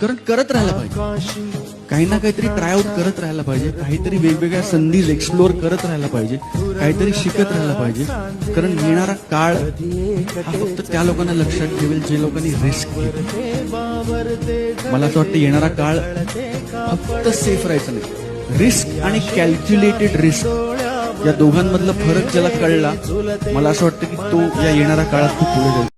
कारण करत राहायला पाहिजे, काही ना काहीतरी ट्रायआउट करत राहायला पाहिजे, काहीतरी वेगवेगळ्या संधी एक्सप्लोर करत राहायला पाहिजे, काहीतरी शिकत राहायला पाहिजे. कारण येणारा काळ हा फक्त त्या लोकांना लक्षात ठेवेल जे लोकांनी रिस्क घेतली. मला असं वाटतं येणारा काळ फक्त सेफ राहायचं नाही, रिस्क आणि कॅल्क्युलेटेड रिस्क या दोघांमधला फरक ज्याला कळला, मला असं वाटतं की तो या येणाऱ्या काळात खूप पुढे जाईल.